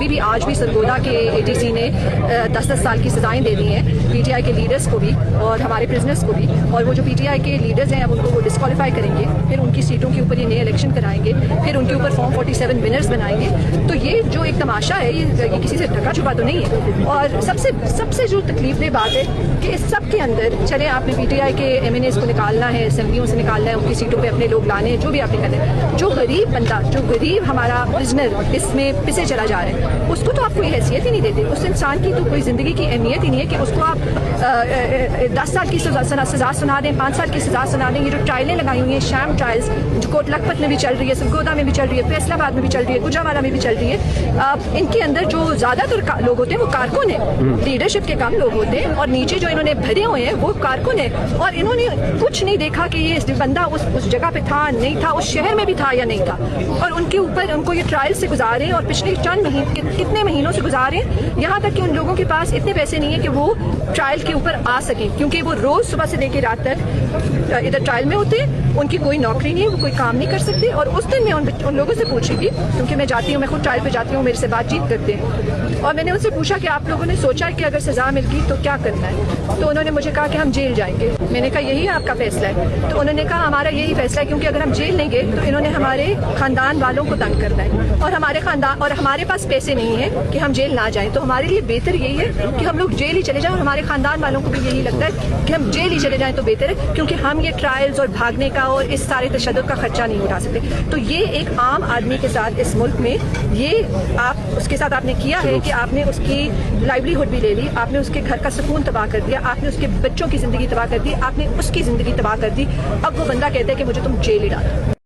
अभी भी आज भी सरगोदा के ATC ने 10-10 साल की सजाएं दे दी हैं PTI के लीडर्स को भी और हमारे प्रिजनर्स को भी। और वो जो PTI के लीडर्स हैं अब उनको वो डिस्क्वालीफाई करेंगे, फिर उनकी सीटों के ऊपर ये नए इलेक्शन कराएंगे, फिर उनके ऊपर फॉर्म 47 विनर्स बनाएंगे। तो ये जो एक तमाशा है ये किसी से ढका छुपा तो नहीं है। और सबसे जो तकलीफदेह बात है कि इस सब के अंदर चले आपने PTI के MNAs को निकालना है, असेंबलियों से निकालना है, उनकी सीटों पे अपने लोग लाने हैं, जो भी आपने करना है। जो गरीब बंदा, जो गरीब हमारा प्रिजनर इसमें पिसे चला जा रहा है, उसको तो आप कोई हैसियत ही नहीं देते। उस इंसान की तो कोई जिंदगी की अहमियत ही नहीं है कि उसको आप 10 साल की सजा सुना दें, 5 साल की सजा सुना दें। ये जो ट्रायलें लगाई हुई हैं, शैम ट्रायल्स, जो कोट लखपत में भी चल रही है, सरगोदा में भी चल रही है, फैसलाबाद में भी चल रही है, गुजरावाला में भी चल रही है, इनके अंदर जो ज्यादातर लोग होते हैं वो कारकुन है, लीडरशिप के कम लोग होते हैं, और नीचे जो इन्होंने भरे हुए हैं वो कारकुन है। और इन्होंने कुछ नहीं देखा कि ये बंदा उस जगह पे था नहीं था, उस शहर में भी था या नहीं था, और उनके ऊपर उनको ये ट्रायल से गुजारे और पिछले चंद कितने महीनों से गुजारे, यहाँ तक कि उन लोगों के पास इतने पैसे नहीं है कि वो ट्रायल के ऊपर आ सकें, क्योंकि वो रोज सुबह से लेकर रात तक इधर ट्रायल में होते हैं, उनकी कोई नौकरी नहीं है, वो कोई काम नहीं कर सकते। और उस दिन मैं उन लोगों से पूछ रही थी, क्योंकि मैं जाती हूँ, मैं खुद ट्रायल पे जाती हूँ, मेरे से बातचीत करते हैं, और मैंने उनसे पूछा कि आप लोगों ने सोचा कि अगर सजा मिल गई तो क्या करना है। तो उन्होंने मुझे कहा कि हम जेल जाएंगे। मैंने कहा यही आपका फैसला है? तो उन्होंने कहा हमारा यही फैसला है, क्योंकि अगर हम जेल नहीं गए तो इन्होंने हमारे खानदान वालों को तंग करना है, और हमारे खानदान और हमारे पास पैसे नहीं है कि हम जेल ना जाएं। तो हमारे लिए बेहतर यही है कि हम लोग जेल ही चले जाएं, और हमारे खानदान वालों को भी यही लगता है कि हम जेल ही चले जाएं तो बेहतर है, क्योंकि हम ये ट्रायल्स और भागने का और इस सारे तशद्दुद का खर्चा नहीं उठा सकते। तो ये एक आम आदमी के साथ इस मुल्क में ये आप उसके साथ आपने किया है कि आपने उसकी लाइवलीहुड भी ले ली, आपने उसके घर का सुकून तबाह कर दिया, आपने उसके बच्चों की जिंदगी तबाह कर दी, आपने उसकी जिंदगी तबाह कर दी। अब वो बंदा कहता है कि मुझे तुम जेल ही डालो।